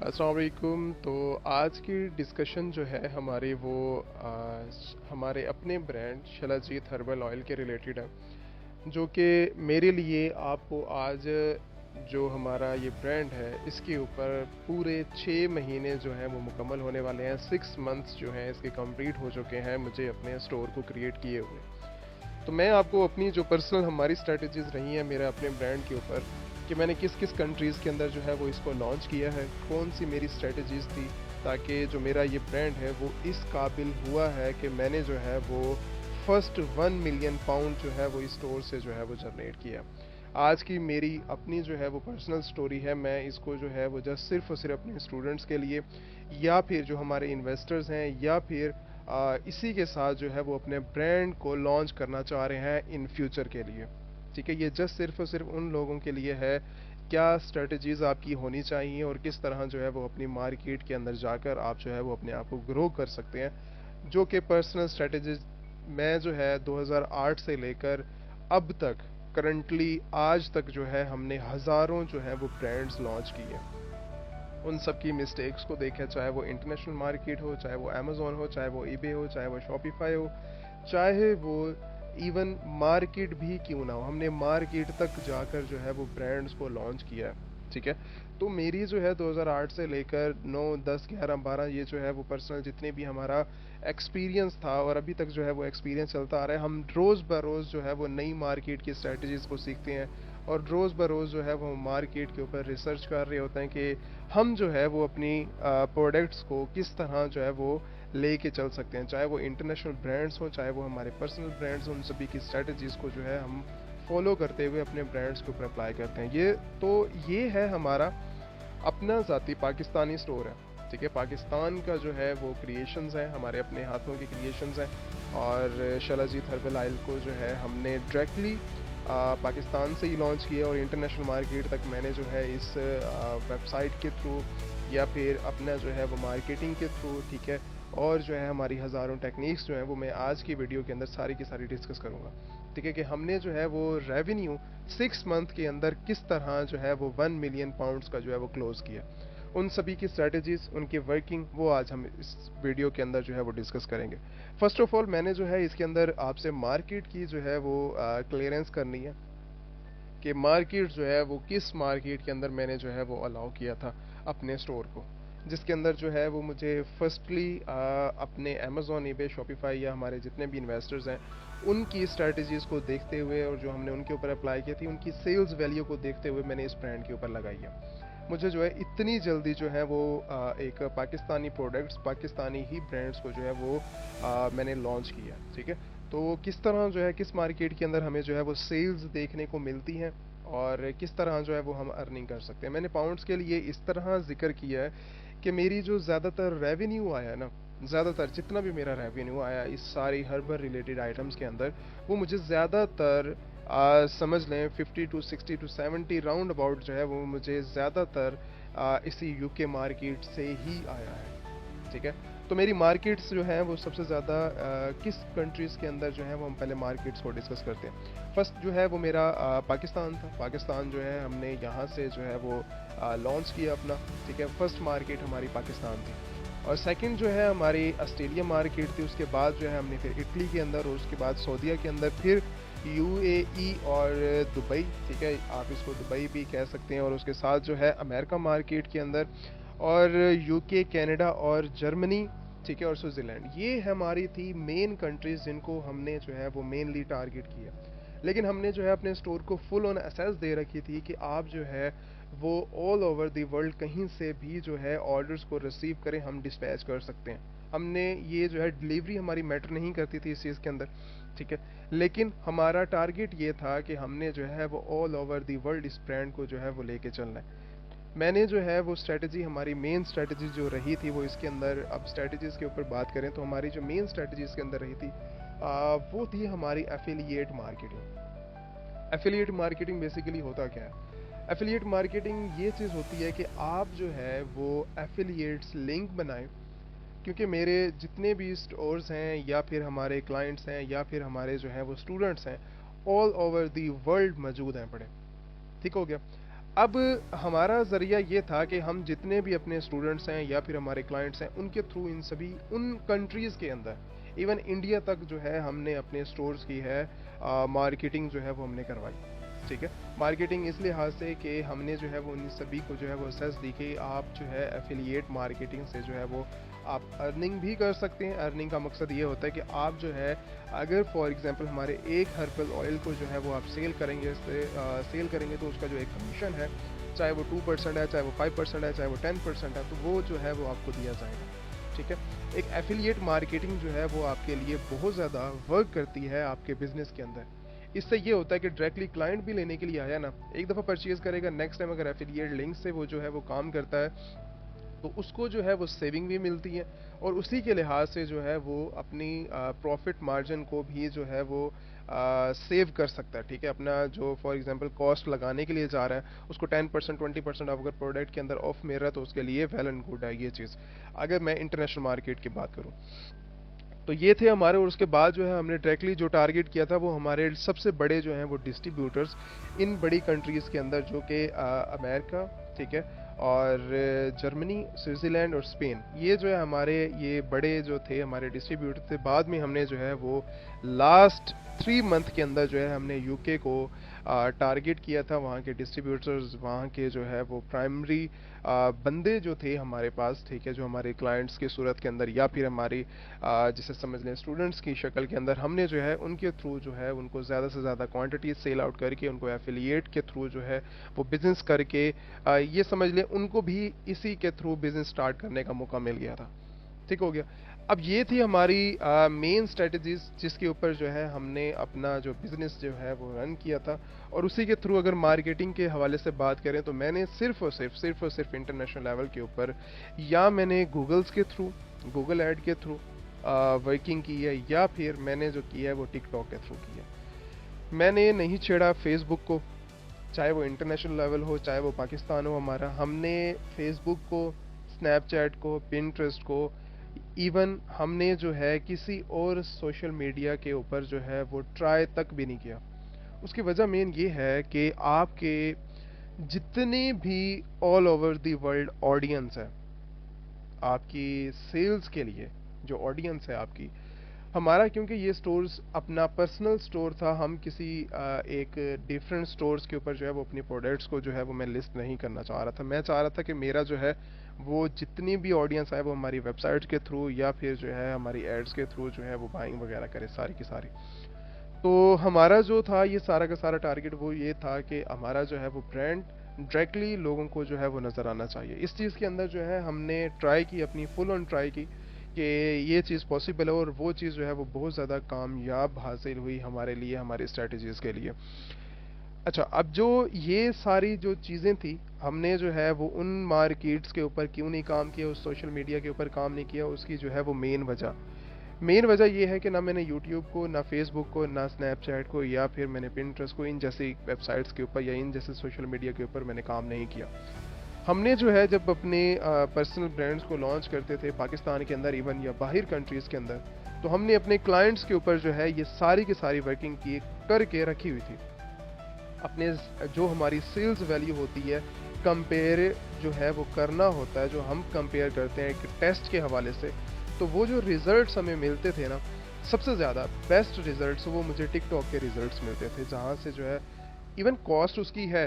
अस्सलाम वालेकुम। तो आज की डिस्कशन जो है हमारी वो हमारे अपने ब्रांड शलाजीत हर्बल ऑयल के रिलेटेड है, जो कि मेरे लिए आपको आज जो हमारा ये ब्रांड है इसके ऊपर पूरे 6 महीने जो हैं वो मुकम्मल होने वाले हैं। 6 मंथ्स जो हैं इसके कंप्लीट हो चुके हैं मुझे अपने स्टोर को क्रिएट किए हुए। तो मैं आपको अपनी जो पर्सनल हमारी स्ट्रेटजीज रही हैं मेरे अपने ब्रांड के ऊपर, कि मैंने किस किस कंट्रीज़ के अंदर जो है वो इसको लॉन्च किया है, कौन सी मेरी स्ट्रेटजीज थी, ताकि जो मेरा ये ब्रांड है वो इस काबिल हुआ है कि मैंने जो है वो फर्स्ट 1 मिलियन पाउंड जो है वो इस स्टोर से जो है वो जनरेट किया। आज की मेरी अपनी जो है वो पर्सनल स्टोरी है। मैं इसको जो है वो जस्ट सिर्फ और सिर्फ अपने स्टूडेंट्स के लिए, या फिर जो हमारे इन्वेस्टर्स हैं, या फिर इसी के साथ जो है वो अपने ब्रांड को लॉन्च करना चाह रहे हैं इन फ्यूचर के लिए। ठीक है, ये जस्ट सिर्फ और सिर्फ उन लोगों के लिए है क्या स्ट्रेटजीज आपकी होनी चाहिए और किस तरह जो है वो अपनी मार्केट के अंदर जाकर आप जो है वो अपने आप को ग्रो कर सकते हैं। जो कि पर्सनल स्ट्रेटजीज मैं जो है 2008 से लेकर अब तक करंटली आज तक जो है हमने हज़ारों जो है वो ब्रांड्स लॉन्च किए। उन सब की मिस्टेक्स को देखें, चाहे वो इंटरनेशनल मार्केट हो, चाहे वो अमेज़न हो, चाहे वो ईबे हो, चाहे वो शॉपिफाई हो, चाहे वो इवन मार्केट भी क्यों ना हो, हमने मार्केट तक जाकर जो है वो ब्रांड्स को लॉन्च किया है। ठीक है, तो मेरी जो है 2008 से लेकर 9, 10, 11, 12 ये जो है वो पर्सनल जितने भी हमारा एक्सपीरियंस था और अभी तक जो है वो एक्सपीरियंस चलता आ रहा है। हम रोज़ ब रोज़ जो है वो नई मार्केट की स्ट्रेटजीज़ को सीखते हैं और रोज़ ब रोज़ जो है वो मार्केट के ऊपर रिसर्च कर रहे होते हैं कि हम जो है वो अपनी प्रोडक्ट्स को किस तरह जो है वो लेके चल सकते हैं। चाहे वो इंटरनेशनल ब्रांड्स हो, चाहे वो हमारे पर्सनल ब्रांड्स हों, उन सभी की स्ट्रेटजीज़ को जो है हम फॉलो करते हुए अपने ब्रांड्स के ऊपर अप्लाई करते हैं। ये है हमारा अपना ज़ाती पाकिस्तानी स्टोर है। ठीक है, पाकिस्तान का जो है वो क्रिएशंस हैं, हमारे अपने हाथों के क्रिएशंस हैं। और शलाजीत हर्बल ऑयल को जो है हमने डायरेक्टली पाकिस्तान से ही लॉन्च किया और इंटरनेशनल मार्केट तक मैंने जो है इस वेबसाइट के थ्रू या फिर अपना जो है वो मार्केटिंग के थ्रू, ठीक है, और जो है हमारी हज़ारों टेक्निक्स जो हैं वो मैं आज की वीडियो के अंदर सारी की सारी डिस्कस करूँगा। ठीक है, कि हमने जो है वो रेवेन्यू 6 मंथ के अंदर किस तरह जो है वो 1 मिलियन पाउंड्स का जो है वो क्लोज किया। उन सभी की स्ट्रेटजीज, उनकी वर्किंग, वो आज हम इस वीडियो के अंदर जो है वो डिस्कस करेंगे। फर्स्ट ऑफ ऑल मैंने जो है इसके अंदर आपसे मार्केट की जो है वो क्लियरेंस करनी है कि मार्केट जो है वो किस मार्केट के अंदर मैंने जो है वो अलाउ किया था अपने स्टोर को, जिसके अंदर जो है वो मुझे फर्स्टली अपने अमेज़ॉन, ईबे, शॉपिफाई या हमारे जितने भी इन्वेस्टर्स हैं उनकी स्ट्रेटजीज़ को देखते हुए और जो हमने उनके ऊपर अप्लाई की थी उनकी सेल्स वैल्यू को देखते हुए मैंने इस ब्रांड के ऊपर लगाई है। मुझे जो है इतनी जल्दी जो है वो एक पाकिस्तानी प्रोडक्ट्स, पाकिस्तानी ही ब्रांड्स को जो है वो मैंने लॉन्च किया। ठीक है, तो किस तरह जो है किस मार्केट के अंदर हमें जो है वो सेल्स देखने को मिलती हैं और किस तरह जो है वो हम अर्निंग कर सकते हैं। मैंने पाउंड्स के लिए इस तरह जिक्र किया है कि मेरी जो ज़्यादातर रेवेन्यू आया ना, ज़्यादातर जितना भी मेरा रेवेन्यू आया इस सारी हर्बल रिलेटेड आइटम्स के अंदर, वो मुझे ज़्यादातर समझ लें 50 टू 60 टू 70 राउंड अबाउट जो है वो मुझे ज़्यादातर इसी यूके मार्केट से ही आया है। ठीक है, तो मेरी मार्केट्स जो हैं वो सबसे ज़्यादा किस कंट्रीज़ के अंदर जो है वो हम पहले मार्केट्स को डिस्कस करते हैं। फर्स्ट जो है वो मेरा पाकिस्तान था। पाकिस्तान जो है हमने यहाँ से जो है वो लॉन्च किया अपना। ठीक है, फर्स्ट मार्केट हमारी पाकिस्तान थी और सेकंड जो है हमारी ऑस्ट्रेलिया मार्केट थी। उसके बाद जो है हमने फिर इटली के अंदर और उसके बाद सऊदीया के अंदर, फिर यूएई और दुबई। ठीक है, आप इसको दुबई भी कह सकते हैं, और उसके साथ जो है अमेरिका मार्केट के अंदर और यूके, कनाडा और जर्मनी। ठीक है, और स्विट्ज़रलैंड। ये हमारी थी मेन कंट्रीज़ जिनको हमने जो है वो मेनली टारगेट किया। लेकिन हमने जो है अपने स्टोर को फुल ऑन एसेस दे रखी थी कि आप जो है वो ऑल ओवर द वर्ल्ड कहीं से भी जो है ऑर्डर्स को रिसीव करें, हम डिस्पैच कर सकते हैं। हमने ये जो है डिलीवरी हमारी मैटर नहीं करती थी इस चीज़ के अंदर। ठीक है, लेकिन हमारा टारगेट ये था कि हमने जो है वो ऑल ओवर द वर्ल्ड इस ब्रांड को जो है वो लेके चलना है। मैंने जो है वो स्ट्रेटजी, हमारी मेन स्ट्रेटजी जो रही थी वो इसके अंदर, अब स्ट्रेटजीज़ के ऊपर बात करें तो हमारी जो मेन स्ट्रेटजीज़ के अंदर रही थी वो थी हमारी affiliate marketing. Affiliate marketing basically होता क्या है? एफिलिएट मार्केटिंग ये चीज़ होती है कि आप जो है वो एफिलिएट्स लिंक बनाएं, क्योंकि मेरे जितने भी स्टोर्स हैं या फिर हमारे क्लाइंट्स हैं या फिर हमारे जो हैं वो स्टूडेंट्स हैं, ऑल ओवर दी वर्ल्ड मौजूद हैं पड़े। ठीक हो गया। अब हमारा ज़रिया ये था कि हम जितने भी अपने स्टूडेंट्स हैं या फिर हमारे क्लाइंट्स हैं उनके थ्रू इन सभी उन कंट्रीज़ के अंदर इवन इंडिया तक जो है हमने अपने स्टोर्स की है मार्केटिंग जो है वो हमने करवाई। ठीक है, मार्केटिंग इस लिहाज से कि हमने जो है वो उन सभी को जो है वो असेस दी कि आप जो है एफिलिएट मार्केटिंग से जो है वो आप अर्निंग भी कर सकते हैं। अर्निंग का मकसद ये होता है कि आप जो है अगर फॉर एग्जांपल हमारे एक हर्बल ऑयल को जो है वो आप सेल करेंगे तो उसका जो एक कमीशन है, चाहे वो 2% है, चाहे वो 5% है, चाहे वो 10% है, तो वो जो है वो आपको दिया जाएगा। ठीक है, एक एफिलिएट मार्केटिंग जो है वो आपके लिए बहुत ज़्यादा वर्क करती है आपके बिजनेस के अंदर। इससे ये होता है कि डायरेक्टली क्लाइंट भी लेने के लिए आया ना, एक दफ़ा परचेज करेगा, नेक्स्ट टाइम अगर एफिलिएट लिंक से वो जो है वो काम करता है तो उसको जो है वो सेविंग भी मिलती है और उसी के लिहाज से जो है वो अपनी प्रॉफिट मार्जिन को भी जो है वो सेव कर सकता है। ठीक है, अपना जो फॉर एग्जांपल कॉस्ट लगाने के लिए जा रहा है उसको 10% 20% अगर प्रोडक्ट के अंदर ऑफ मिल रहा है तो उसके लिए वेल एंड गुड है ये चीज़, अगर मैं इंटरनेशनल मार्केट की बात करूँ। तो ये थे हमारे, और उसके बाद जो है हमने डायरेक्टली जो टारगेट किया था वो हमारे सबसे बड़े जो हैं वो डिस्ट्रीब्यूटर्स इन बड़ी कंट्रीज़ के अंदर, जो कि अमेरिका, ठीक है, और जर्मनी, स्विट्ज़रलैंड और स्पेन, ये जो है हमारे ये बड़े जो थे हमारे डिस्ट्रीब्यूटर थे। बाद में हमने जो है वो लास्ट 3 मंथ के अंदर जो है हमने यूके को टारगेट किया था। वहाँ के डिस्ट्रीब्यूटर्स, वहाँ के जो है वो प्राइमरी बंदे जो थे हमारे पास, ठीक है, जो हमारे क्लाइंट्स की सूरत के अंदर या फिर हमारी जिसे समझ लें स्टूडेंट्स की शक्ल के अंदर, हमने जो है उनके थ्रू जो है उनको ज़्यादा से ज़्यादा क्वांटिटी सेल आउट करके उनको एफिलिएट के थ्रू जो है वो बिज़नेस करके ये समझ लें उनको भी इसी के थ्रू बिज़नेस स्टार्ट करने का मौका मिल गया था। ठीक हो गया। अब ये थी हमारी मेन स्ट्रेटजीज जिसके ऊपर जो है हमने अपना जो बिज़नेस जो है वो रन किया था। और उसी के थ्रू अगर मार्केटिंग के हवाले से बात करें तो मैंने सिर्फ इंटरनेशनल लेवल के ऊपर या मैंने गूगल्स के थ्रू, गूगल ऐड के थ्रू वर्किंग की है, या फिर मैंने जो किया है वो टिकटॉक के थ्रू किया। मैंने नहीं छेड़ा फेसबुक को, चाहे वो इंटरनेशनल लेवल हो चाहे वो पाकिस्तान हो हमारा। हमने फेसबुक को, स्नैपचैट को, पिंटरेस्ट को, इवन हमने जो है किसी और सोशल मीडिया के ऊपर जो है वो ट्राई तक भी नहीं किया। उसकी वजह मेन ये है कि आपके जितने भी all over the world audience है आपकी सेल्स के लिए, जो ऑडियंस है आपकी, हमारा क्योंकि ये स्टोर्स अपना पर्सनल स्टोर था, हम किसी एक डिफरेंट स्टोर्स के ऊपर जो है वो अपनी प्रोडक्ट्स को जो है वो मैं लिस्ट नहीं करना चाह रहा था। मैं चाह रहा था कि मेरा जो है वो जितनी भी ऑडियंस है वो हमारी वेबसाइट के थ्रू या फिर जो है हमारी एड्स के थ्रू जो है वो बाइंग वगैरह करे सारी की सारी। तो हमारा जो था ये सारा का सारा टारगेट वो ये था कि हमारा जो है वो ब्रांड डायरेक्टली लोगों को जो है वो नज़र आना चाहिए। इस चीज़ के अंदर जो है हमने ट्राई की, अपनी फुल ऑन ट्राई की कि ये चीज़ पॉसिबल है, और वो चीज़ जो है वो बहुत ज़्यादा कामयाब हासिल हुई हमारे लिए, हमारी स्ट्रेटजीज़ के लिए। अच्छा, अब जो ये सारी जो चीज़ें थी, हमने जो है वो उन मार्केट्स के ऊपर क्यों नहीं काम किया, उस सोशल मीडिया के ऊपर काम नहीं किया, उसकी जो है वो मेन वजह ये है कि ना मैंने यूट्यूब को, ना फेसबुक को, ना स्नैपचैट को, या फिर मैंने पिंटरेस्ट को, इन जैसी वेबसाइट्स के ऊपर या इन जैसे सोशल मीडिया के ऊपर मैंने काम नहीं किया। हमने जो है जब अपने पर्सनल ब्रांड्स को लॉन्च करते थे पाकिस्तान के अंदर इवन या बाहर कंट्रीज़ के अंदर, तो हमने अपने क्लाइंट्स के ऊपर जो है ये सारी की सारी वर्किंग की करके रखी हुई थी। अपने जो हमारी सेल्स वैल्यू होती है, कंपेयर जो है वो करना होता है, जो हम कंपेयर करते हैं एक टेस्ट के हवाले से, तो वो जो रिजल्ट्स हमें मिलते थे ना, सबसे ज़्यादा बेस्ट रिजल्ट्स वो मुझे टिकटॉक के रिजल्ट्स मिलते थे, जहाँ से जो है इवन कॉस्ट उसकी है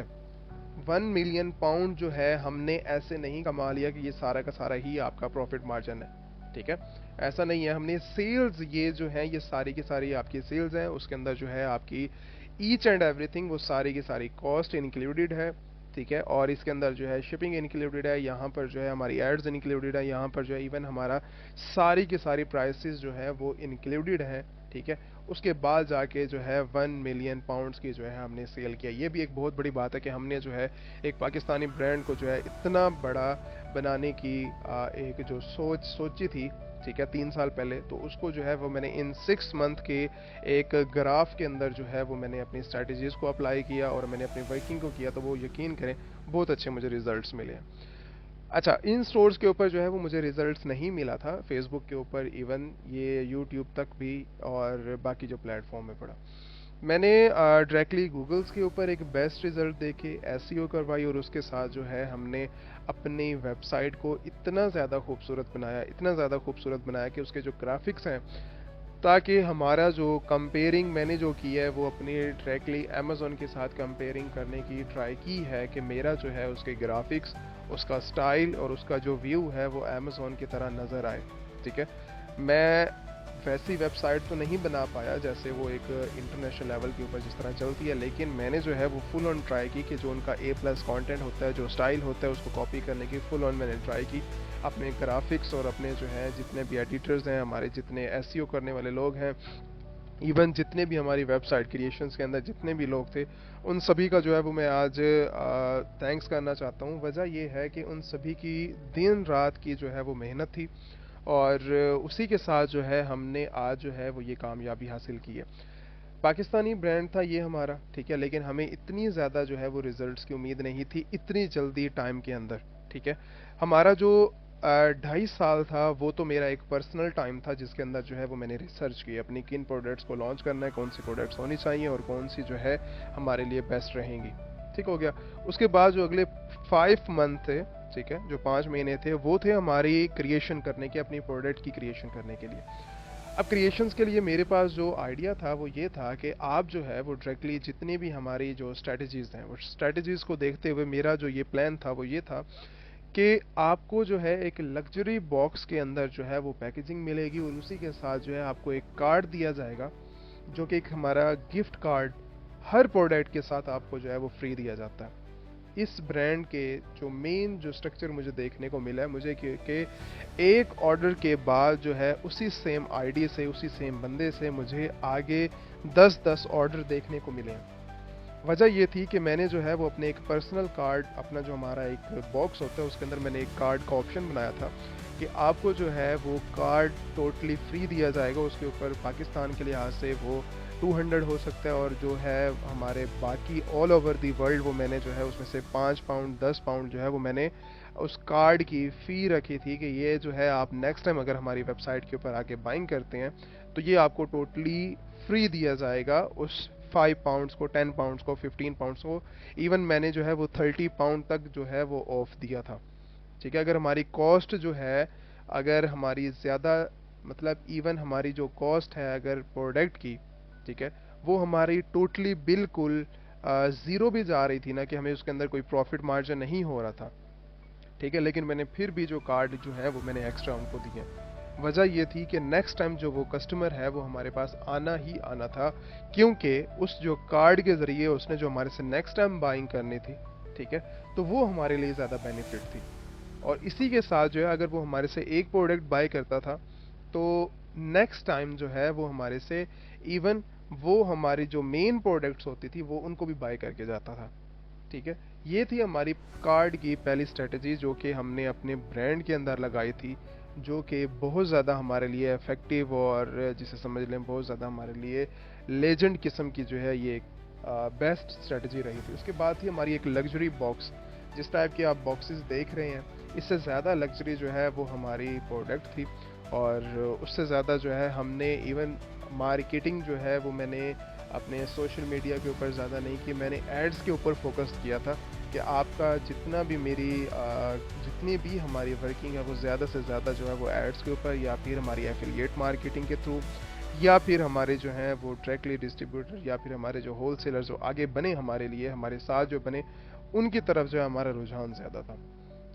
1 मिलियन पाउंड जो है हमने ऐसे नहीं कमा लिया कि ये सारा का सारा ही आपका प्रॉफिट मार्जिन है। ठीक है, ऐसा नहीं है। हमने सेल्स ये जो है ये सारी की सारी आपकी सेल्स हैं, उसके अंदर जो है आपकी ईच एंड एवरीथिंग वो सारी की सारी कॉस्ट इंक्लूडेड है। ठीक है, और इसके अंदर जो है शिपिंग इंक्लूडेड है, यहाँ पर जो है हमारी एड्स इंक्लूडेड है, यहाँ पर जो है इवन हमारा सारी की सारी प्राइसेस जो है वो इंक्लूडेड है। ठीक है, उसके बाद जाके जो है 1 मिलियन पाउंड्स की जो है हमने सेल किया। ये भी एक बहुत बड़ी बात है कि हमने जो है एक पाकिस्तानी ब्रांड को जो है इतना बड़ा बनाने की एक जो सोची थी, ठीक है, 3 साल पहले, तो उसको जो है वो मैंने इन 6 मंथ के एक ग्राफ के अंदर जो है वो मैंने अपनी स्ट्रैटेजीज को अप्लाई किया और मैंने अपनी वर्किंग को किया, तो वो यकीन करें बहुत अच्छे मुझे रिजल्ट्स मिले हैं। अच्छा, इन स्टोर्स के ऊपर जो है वो मुझे रिजल्ट्स नहीं मिला था, फेसबुक के ऊपर, इवन ये यूट्यूब तक भी और बाकी जो प्लेटफॉर्म में पड़ा। मैंने डायरेक्टली गूगल्स के ऊपर एक बेस्ट रिजल्ट देके एसईओ करवाई और उसके साथ जो है हमने अपनी वेबसाइट को इतना ज़्यादा खूबसूरत बनाया, इतना ज़्यादा खूबसूरत बनाया कि उसके जो ग्राफिक्स हैं, ताकि हमारा जो कंपेयरिंग मैंने जो की है वो अपनी डायरेक्टली अमेज़ोन के साथ कंपेयरिंग करने की ट्राई की है कि मेरा जो है उसके ग्राफिक्स, उसका स्टाइल और उसका जो व्यू है वो अमेज़ोन की तरह नज़र आए। ठीक है, मैं वैसी वेबसाइट तो नहीं बना पाया जैसे वो एक इंटरनेशनल लेवल के ऊपर जिस तरह चलती है, लेकिन मैंने जो है वो फुल ऑन ट्राई की कि जो उनका ए प्लस कॉन्टेंट होता है, जो स्टाइल होता है, उसको कॉपी करने की फुल ऑन मैंने ट्राई की। अपने ग्राफिक्स और अपने जो है जितने भी एडिटर्स हैं, हमारे जितने एसईओ करने वाले लोग हैं, इवन जितने भी हमारी वेबसाइट क्रिएशंस के अंदर जितने भी लोग थे, उन सभी का जो है वो मैं आज थैंक्स करना चाहता हूँ। वजह ये है कि उन सभी की दिन रात की जो है वो मेहनत थी और उसी के साथ जो है हमने आज जो है वो ये कामयाबी हासिल की है। पाकिस्तानी ब्रांड था ये हमारा, ठीक है, लेकिन हमें इतनी ज़्यादा जो है वो रिजल्ट्स की उम्मीद नहीं थी इतनी जल्दी टाइम के अंदर। ठीक है, हमारा जो 2.5 साल था वो तो मेरा एक पर्सनल टाइम था जिसके अंदर जो है वो मैंने रिसर्च की अपनी किन प्रोडक्ट्स को लॉन्च करना है, कौन सी प्रोडक्ट्स होनी चाहिए और कौन सी जो है हमारे लिए बेस्ट रहेंगी। ठीक हो गया। उसके बाद जो अगले 5 मंथ थे, ठीक है, जो 5 महीने थे वो थे हमारी क्रिएशन करने के, अपनी प्रोडक्ट की क्रिएशन करने के लिए। अब क्रिएशंस के लिए मेरे पास जो आइडिया था वो ये था कि आप जो है वो डायरेक्टली जितनी भी हमारी जो स्ट्रेटजीज़ हैं, वो स्ट्रेटजीज़ को देखते हुए मेरा जो ये प्लान था वो ये था कि आपको जो है एक लग्जरी बॉक्स के अंदर जो है वो पैकेजिंग मिलेगी और उसी के साथ जो है आपको एक कार्ड दिया जाएगा, जो कि एक हमारा गिफ्ट कार्ड हर प्रोडक्ट के साथ आपको जो है वो फ्री दिया जाता है। इस ब्रांड के जो मेन जो स्ट्रक्चर मुझे देखने को मिला है मुझे कि एक ऑर्डर के बाद जो है उसी सेम आईडी से, उसी सेम बंदे से मुझे आगे 10-10 ऑर्डर देखने को मिले हैं। वजह ये थी कि मैंने जो है वो अपने एक पर्सनल कार्ड, अपना जो हमारा एक बॉक्स होता है उसके अंदर मैंने एक कार्ड का ऑप्शन बनाया था कि आपको जो है वो कार्ड टोटली फ्री दिया जाएगा। उसके ऊपर पाकिस्तान के लिहाज से वो 200 हो सकता है और जो है हमारे बाकी ऑल ओवर दी वर्ल्ड वो मैंने जो है उसमें से 5 पाउंड 10 पाउंड जो है वो मैंने उस कार्ड की फ़ी रखी थी कि ये जो है आप नेक्स्ट टाइम अगर हमारी वेबसाइट के ऊपर आके बाइंग करते हैं तो ये आपको टोटली फ्री दिया जाएगा उस 5 पाउंड्स को, 10 पाउंड्स को, 15 पाउंड्स को। इवन मैंने जो है वो 30 पाउंड तक जो है वो ऑफ दिया था। ठीक है, अगर हमारी कॉस्ट जो है, अगर हमारी ज़्यादा, मतलब इवन हमारी जो कॉस्ट है अगर प्रोडक्ट की, ठीक है, वो हमारी टोटली बिल्कुल ज़ीरो भी जा रही थी ना, कि हमें उसके अंदर कोई प्रॉफिट मार्जिन नहीं हो रहा था। ठीक है, लेकिन मैंने फिर भी जो कार्ड जो है वो मैंने एक्स्ट्रा उनको दिए। वजह ये थी कि नेक्स्ट टाइम जो वो कस्टमर है वो हमारे पास आना ही आना था, क्योंकि उस जो कार्ड के ज़रिए उसने जो हमारे से नेक्स्ट टाइम बाइंग करनी थी, ठीक है, तो वो हमारे लिए ज़्यादा बेनिफिट थी। और इसी के साथ जो है अगर वो हमारे से एक प्रोडक्ट बाय करता था तो नेक्स्ट टाइम जो है वो हमारे से इवन वो हमारी जो मेन प्रोडक्ट्स होती थी वो उनको भी बाय करके जाता था। ठीक है, ये थी हमारी कार्ड की पहली स्ट्रेटजी जो कि हमने अपने ब्रांड के अंदर लगाई थी, जो कि बहुत ज़्यादा हमारे लिए इफ़ेक्टिव और जिसे समझ लें बहुत ज़्यादा हमारे लिए लेजेंड किस्म की जो है ये बेस्ट स्ट्रेटजी रही थी। उसके बाद थी हमारी एक लग्जरी बॉक्स, जिस टाइप के आप बॉक्सेस देख रहे हैं इससे ज़्यादा लग्जरी जो है वो हमारी प्रोडक्ट थी। और उससे ज़्यादा जो है हमने इवन मार्केटिंग जो है वो मैंने अपने सोशल मीडिया के ऊपर ज़्यादा नहीं की, मैंने एड्स के ऊपर फोकस किया था कि आपका जितना भी मेरी जितनी भी हमारी वर्किंग है वो ज़्यादा से ज़्यादा जो है वो एड्स के ऊपर या फिर हमारी एफिलिएट मार्केटिंग के थ्रू या फिर हमारे जो हैं वो डायरेक्टली डिस्ट्रीब्यूटर या फिर हमारे जो होलसेलर जो आगे बने हमारे लिए, हमारे साथ जो बने, उनकी तरफ जो है हमारा रुझान ज़्यादा था।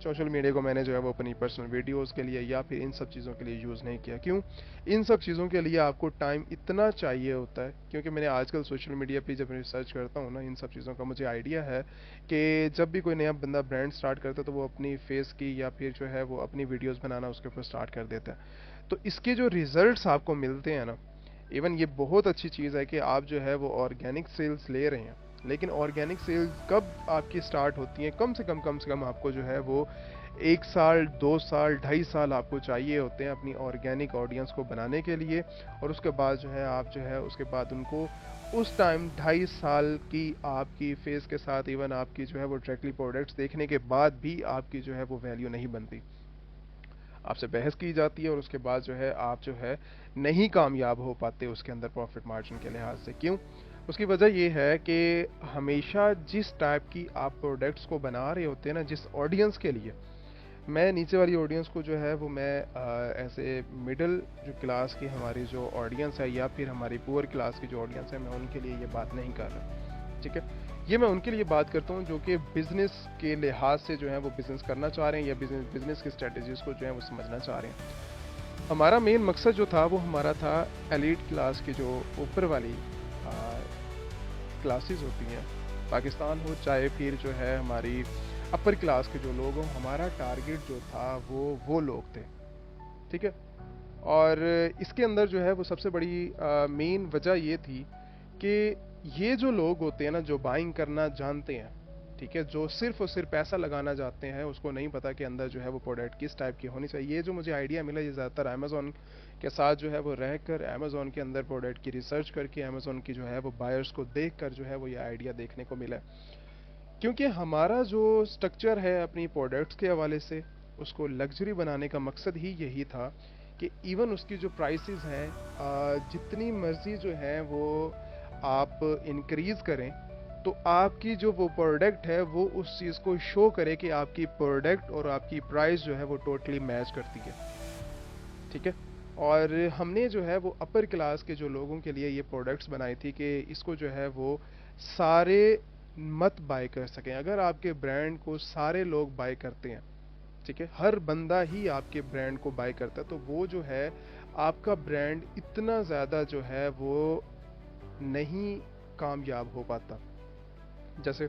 सोशल मीडिया को मैंने जो है वो अपनी पर्सनल वीडियोस के लिए या फिर इन सब चीज़ों के लिए यूज़ नहीं किया। क्यों? इन सब चीज़ों के लिए आपको टाइम इतना चाहिए होता है, क्योंकि मैंने आजकल सोशल मीडिया पे जब रिसर्च करता हूँ ना इन सब चीज़ों का, मुझे आइडिया है कि जब भी कोई नया बंदा ब्रांड स्टार्ट करता है तो वो अपनी फेस की या फिर जो है वो अपनी वीडियोस बनाना उसके ऊपर स्टार्ट कर देता है। तो इसके जो रिजल्ट्स आपको मिलते हैं ना, इवन ये बहुत अच्छी चीज़ है कि आप जो है वो ऑर्गेनिक सेल्स ले रहे हैं, लेकिन ऑर्गेनिक सेल्स कब आपकी स्टार्ट होती हैं? कम से कम आपको जो है वो 1 साल, 2 साल, 2.5 साल आपको चाहिए होते हैं अपनी ऑर्गेनिक ऑडियंस को बनाने के लिए। और उसके बाद जो है आप जो है उसके बाद उनको उस टाइम 2.5 साल की आपकी फेस के साथ इवन आपकी जो है वो डायरेक्टली प्रोडक्ट्स देखने के बाद भी आपकी जो है वो वैल्यू नहीं बनती, आपसे बहस की जाती है और उसके बाद जो है आप जो है नहीं कामयाब हो पाते उसके अंदर प्रॉफिट मार्जिन के लिहाज से। क्यों? उसकी वजह ये है कि हमेशा जिस टाइप की आप प्रोडक्ट्स को बना रहे होते हैं ना, जिस ऑडियंस के लिए, मैं नीचे वाली ऑडियंस को जो है वो मैं ऐसे मिडिल जो क्लास की हमारी जो ऑडियंस है या फिर हमारी पुअर क्लास की जो ऑडियंस है, मैं उनके लिए ये बात नहीं कर रहा, ठीक है। ये मैं उनके लिए बात करता हूँ जो कि बिजनेस के लिहाज से जो है वो बिजनेस करना चाह रहे हैं या बिजनेस की स्ट्रेटजीज को जो है वो समझना चाह रहे हैं। हमारा मेन मकसद जो था वो हमारा था एलीट क्लास की जो ऊपर वाली क्लासेस होती हैं, पाकिस्तान हो चाहे फिर जो है हमारी अपर क्लास के जो लोग हों, हमारा टारगेट जो था वो लोग थे, ठीक है। और इसके अंदर जो है वो सबसे बड़ी मेन वजह ये थी कि ये जो लोग होते हैं ना, जो बाइंग करना जानते हैं, ठीक है, जो सिर्फ और सिर्फ पैसा लगाना चाहते हैं, उसको नहीं पता कि अंदर जो है वो प्रोडक्ट किस टाइप की होनी चाहिए। ये जो मुझे आइडिया मिला ये ज़्यादातर अमेज़ॉन के साथ जो है वो रहकर, अमेज़ॉन के अंदर प्रोडक्ट की रिसर्च करके, अमेज़ॉन की जो है वो बायर्स को देख कर जो है वो ये आइडिया देखने को मिला। क्योंकि हमारा जो स्ट्रक्चर है अपनी प्रोडक्ट्स के हवाले से, उसको लग्जरी बनाने का मकसद ही यही था कि इवन उसकी जो प्राइसेस हैं, जितनी मर्जी जो है वो आप इंक्रीज करें, तो आपकी जो वो प्रोडक्ट है वो उस चीज़ को शो करे कि आपकी प्रोडक्ट और आपकी प्राइस जो है वो टोटली मैच करती है, ठीक है। और हमने जो है वो अपर क्लास के जो लोगों के लिए ये प्रोडक्ट्स बनाई थी कि इसको जो है वो सारे मत बाय कर सकें। अगर आपके ब्रांड को सारे लोग बाय करते हैं, ठीक है, हर बंदा ही आपके ब्रांड को बाय करता है, तो वो जो है आपका ब्रांड इतना ज़्यादा जो है वो नहीं कामयाब हो पाता। जैसे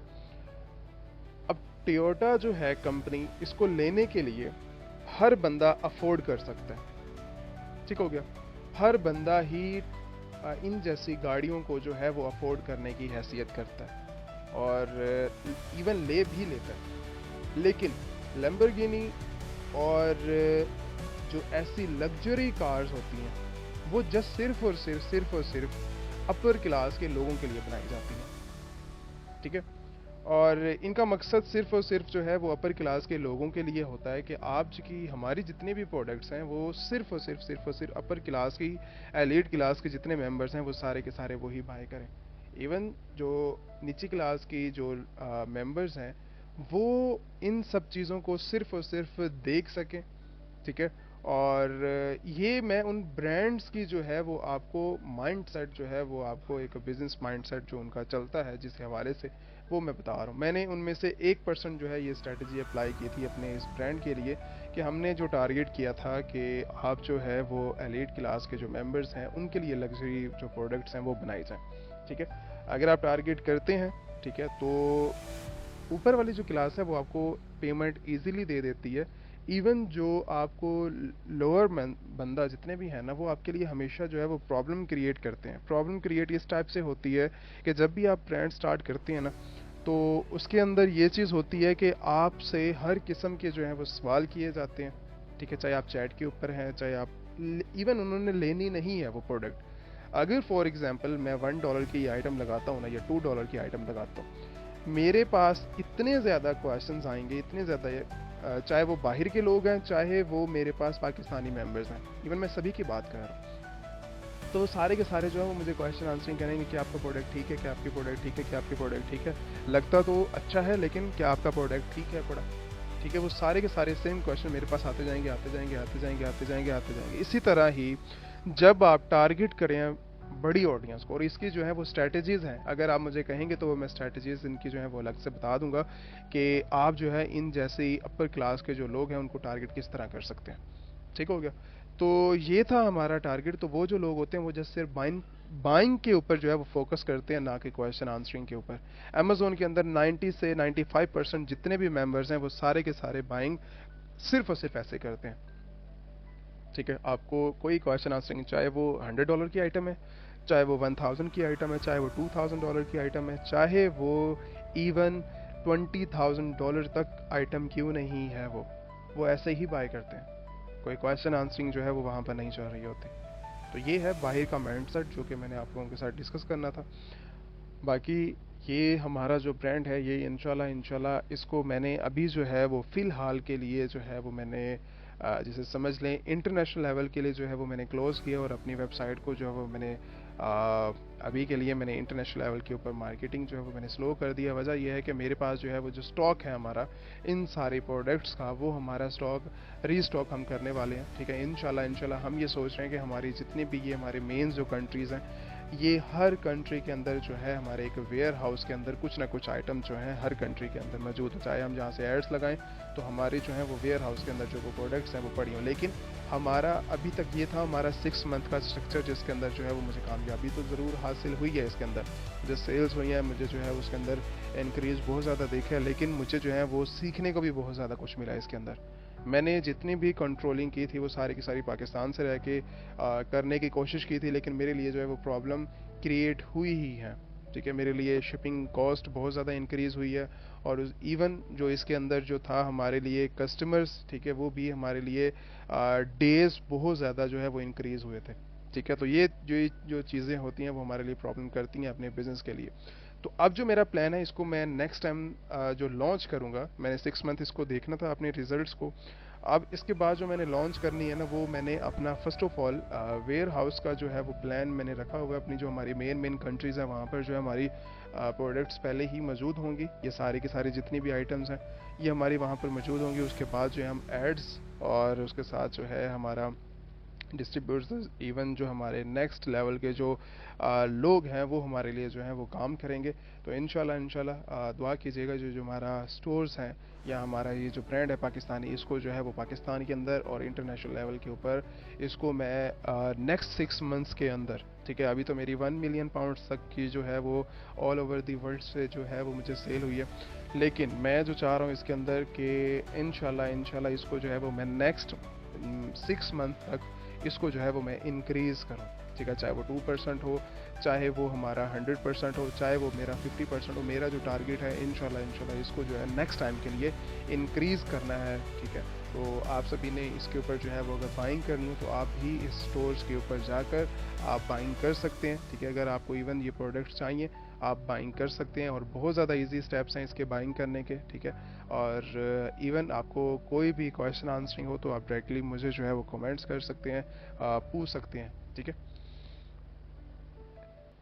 अब टोयोटा जो है कंपनी, इसको लेने के लिए हर बंदा अफोर्ड कर सकता है, ठीक हो गया। हर बंदा ही इन जैसी गाड़ियों को जो है वो अफोर्ड करने की हैसियत करता है और इवन ले भी लेता है। लेकिन लैम्बोर्गिनी और जो ऐसी लग्जरी कार्स होती हैं, वो जस्ट सिर्फ अपर क्लास के लोगों के लिए बनाई जाती हैं, ठीक है। और इनका मकसद सिर्फ और सिर्फ जो है वो अपर क्लास के लोगों के लिए होता है कि आप की हमारी जितने भी प्रोडक्ट्स हैं वो सिर्फ और सिर्फ अपर क्लास की, एलीट क्लास के जितने मेंबर्स हैं वो सारे के सारे वही बाय करें। इवन जो नीची क्लास की जो मेंबर्स हैं वो इन सब चीज़ों को सिर्फ और सिर्फ देख सकें, ठीक है। और ये मैं उन ब्रांड्स की जो है वो आपको माइंडसेट जो है वो आपको एक बिजनेस माइंडसेट जो उनका चलता है जिस हवाले से, वो मैं बता रहा हूँ। मैंने उनमें से 1% जो है ये स्ट्रेटजी अप्लाई की थी अपने इस ब्रांड के लिए कि हमने जो टारगेट किया था कि आप जो है वो एलीट क्लास के जो मेंबर्स हैं उनके लिए लग्जरी जो प्रोडक्ट्स हैं वो बनाई जाएं, ठीक है। अगर आप टारगेट करते हैं, ठीक है, तो ऊपर वाली जो क्लास है वो आपको पेमेंट इजीली दे देती है। इवन जो आपको लोअर बंदा जितने भी हैं ना, वो आपके लिए हमेशा जो है वो प्रॉब्लम क्रिएट करते हैं। प्रॉब्लम क्रिएट इस टाइप से होती है कि जब भी आप ब्रांड स्टार्ट करते हैं ना, तो उसके अंदर ये चीज़ होती है कि आपसे हर किस्म के जो हैं वो सवाल किए जाते हैं, ठीक है, चाहे आप चैट के ऊपर हैं, चाहे आप इवन उन्होंने लेनी नहीं है वो प्रोडक्ट। अगर फॉर एग्जांपल मैं $1 की आइटम लगाता हूँ ना या $2 की आइटम लगाता हूँ, मेरे पास इतने ज़्यादा क्वेश्चंस आएंगे, इतने ज़्यादा, चाहे वो बाहर के लोग हैं चाहे वो मेरे पास पाकिस्तानी मेंबर्स हैं, इवन मैं सभी की बात कर रहा हूँ, तो सारे के सारे जो है वो मुझे क्वेश्चन आंसरिंग करेंगे कि आपका प्रोडक्ट ठीक है, क्या आपकी प्रोडक्ट ठीक है, क्या आपकी प्रोडक्ट ठीक है, लगता तो अच्छा है लेकिन क्या आपका प्रोडक्ट ठीक है पड़ा, ठीक है। वो सारे के सारे सेम क्वेश्चन मेरे पास आते जाएंगे आते जाएंगे आते जाएंगे आते जाएंगे आते जाएंगे। इसी तरह ही जब आप टारगेट करें बड़ी ऑडियंस को, और इसकी जो है वो स्ट्रैटेजीज हैं, अगर आप मुझे कहेंगे तो वो मैं स्ट्रैटेजीज इनकी जो है वो अलग से बता दूंगा कि आप जो है इन जैसे अपर क्लास के जो लोग हैं उनको टारगेट किस तरह कर सकते हैं, ठीक हो गया। तो ये था हमारा टारगेट। तो वो जो लोग होते हैं वो जस्ट सिर्फ बाइंग के ऊपर जो है वो फोकस करते हैं, ना कि क्वेश्चन आंसरिंग के ऊपर। अमेजोन के अंदर 90 से 95% जितने भी मेंबर्स हैं वो सारे के सारे बाइंग सिर्फ और सिर्फ ऐसे करते हैं, ठीक है। आपको कोई क्वेश्चन आंसरिंग, चाहे वो $100 की आइटम है, चाहे वो 1000 की आइटम है, चाहे वो $2000 की आइटम है, चाहे वो इवन $20,000 तक आइटम क्यों नहीं है, वो ऐसे ही बाय करते हैं। कोई क्वेश्चन आंसरिंग जो है वो वहाँ पर नहीं चल रही होती। तो ये है बाहर का माइंडसेट जो कि मैंने आप लोगों के साथ डिस्कस करना था। बाकी ये हमारा जो ब्रांड है ये इंशाल्लाह इसको मैंने अभी जो है वो फ़िलहाल के लिए जो है वो मैंने जिसे समझ लें इंटरनेशनल लेवल के लिए जो है वो मैंने क्लोज़ किया और अपनी वेबसाइट को जो है वो मैंने अभी के लिए मैंने इंटरनेशनल लेवल के ऊपर मार्केटिंग जो है वो मैंने स्लो कर दिया। वजह यह है कि मेरे पास जो है वो जो स्टॉक है हमारा इन सारे प्रोडक्ट्स का, वो हमारा स्टॉक रीस्टॉक हम करने वाले हैं। ठीक है, इंशाल्लाह इंशाल्लाह हम ये सोच रहे हैं कि हमारी जितनी भी ये हमारे मेन जो कंट्रीज़ हैं, ये हर कंट्री के अंदर जो है हमारे एक वेयर हाउस के अंदर कुछ ना कुछ आइटम जो है हर कंट्री के अंदर मौजूद हो। चाहे हम जहाँ से एड्स लगाएं तो हमारे जो है वो वेयर हाउस के अंदर जो वो प्रोडक्ट्स हैं वो पड़ी हों। लेकिन हमारा अभी तक ये था हमारा 6 मंथ का स्ट्रक्चर, जिसके अंदर जो है वो मुझे कामयाबी तो ज़रूर हासिल हुई है। इसके अंदर जो सेल्स हुई है, मुझे जो है उसके अंदर इंक्रीज बहुत ज़्यादा देखा है, लेकिन मुझे जो है वो सीखने को भी बहुत ज़्यादा कुछ मिला इसके अंदर। मैंने जितनी भी कंट्रोलिंग की थी वो सारी की सारी पाकिस्तान से रह के करने की कोशिश की थी, लेकिन मेरे लिए जो है वो प्रॉब्लम क्रिएट हुई ही है। ठीक है, मेरे लिए शिपिंग कॉस्ट बहुत ज़्यादा इंक्रीज़ हुई है, और इवन जो इसके अंदर जो था हमारे लिए कस्टमर्स, ठीक है, वो भी हमारे लिए डेज बहुत ज़्यादा जो है वो इंक्रीज़ हुए थे। ठीक है, तो ये जो चीज़ें होती हैं वो हमारे लिए प्रॉब्लम करती हैं अपने बिजनेस के लिए। तो अब जो मेरा प्लान है, इसको मैं नेक्स्ट टाइम जो लॉन्च करूंगा, मैंने 6 मंथ इसको देखना था अपने रिजल्ट्स को। अब इसके बाद जो मैंने लॉन्च करनी है ना, वो मैंने अपना first of all warehouse का जो है वो प्लान मैंने रखा हुआ है। अपनी जो हमारी मेन मेन कंट्रीज़ हैं वहाँ पर जो है हमारी प्रोडक्ट्स पहले ही मौजूद होंगी। ये सारी की सारी जितनी भी आइटम्स हैं ये हमारी वहाँ पर मौजूद होंगी। उसके बाद जो है हम एड्स और उसके साथ जो है हमारा डिस्ट्रीब्यूटर्स, इवन जो हमारे नेक्स्ट लेवल के जो लोग हैं वो हमारे लिए जो है वो काम करेंगे। तो इंशाल्लाह इंशाल्लाह दुआ कीजिएगा, जो जो हमारा स्टोर्स हैं या हमारा ये जो ब्रांड है पाकिस्तानी, इसको जो है वो पाकिस्तान के अंदर और इंटरनेशनल लेवल के ऊपर इसको मैं नेक्स्ट 6 मंथ्स के अंदर, ठीक है, अभी तो मेरी 1 मिलियन पाउंड तक की जो है वो ऑल ओवर दी वर्ल्ड से जो है वो मुझे सेल हुई है। लेकिन मैं जो चाह रहा हूँ इसके अंदर कि इंशाल्लाह इंशाल्लाह इसको जो है वो मैं नेक्स्ट 6 मंथ तक इसको जो है वो मैं इंक्रीज़ करूँ। ठीक है, चाहे वो 2% हो, चाहे वो हमारा 100% हो, चाहे वो मेरा 50% हो, मेरा जो टारगेट है इंशाल्लाह इंशाल्लाह इसको जो है नेक्स्ट टाइम के लिए इंक्रीज़ करना है। ठीक है, तो आप सभी ने इसके ऊपर जो है वो अगर बाइंग करनी हो तो आप भी इस स्टोर्स के ऊपर जाकर आप बाइंग कर सकते हैं। ठीक है, अगर आपको इवन ये प्रोडक्ट्स चाहिए आप बाइंग कर सकते हैं, और बहुत ज़्यादा इजी स्टेप्स हैं इसके बाइंग करने के। ठीक है, और इवन आपको कोई भी क्वेश्चन आंसरिंग हो तो आप डायरेक्टली मुझे जो है वो कमेंट्स कर सकते हैं, पूछ सकते हैं। ठीक है।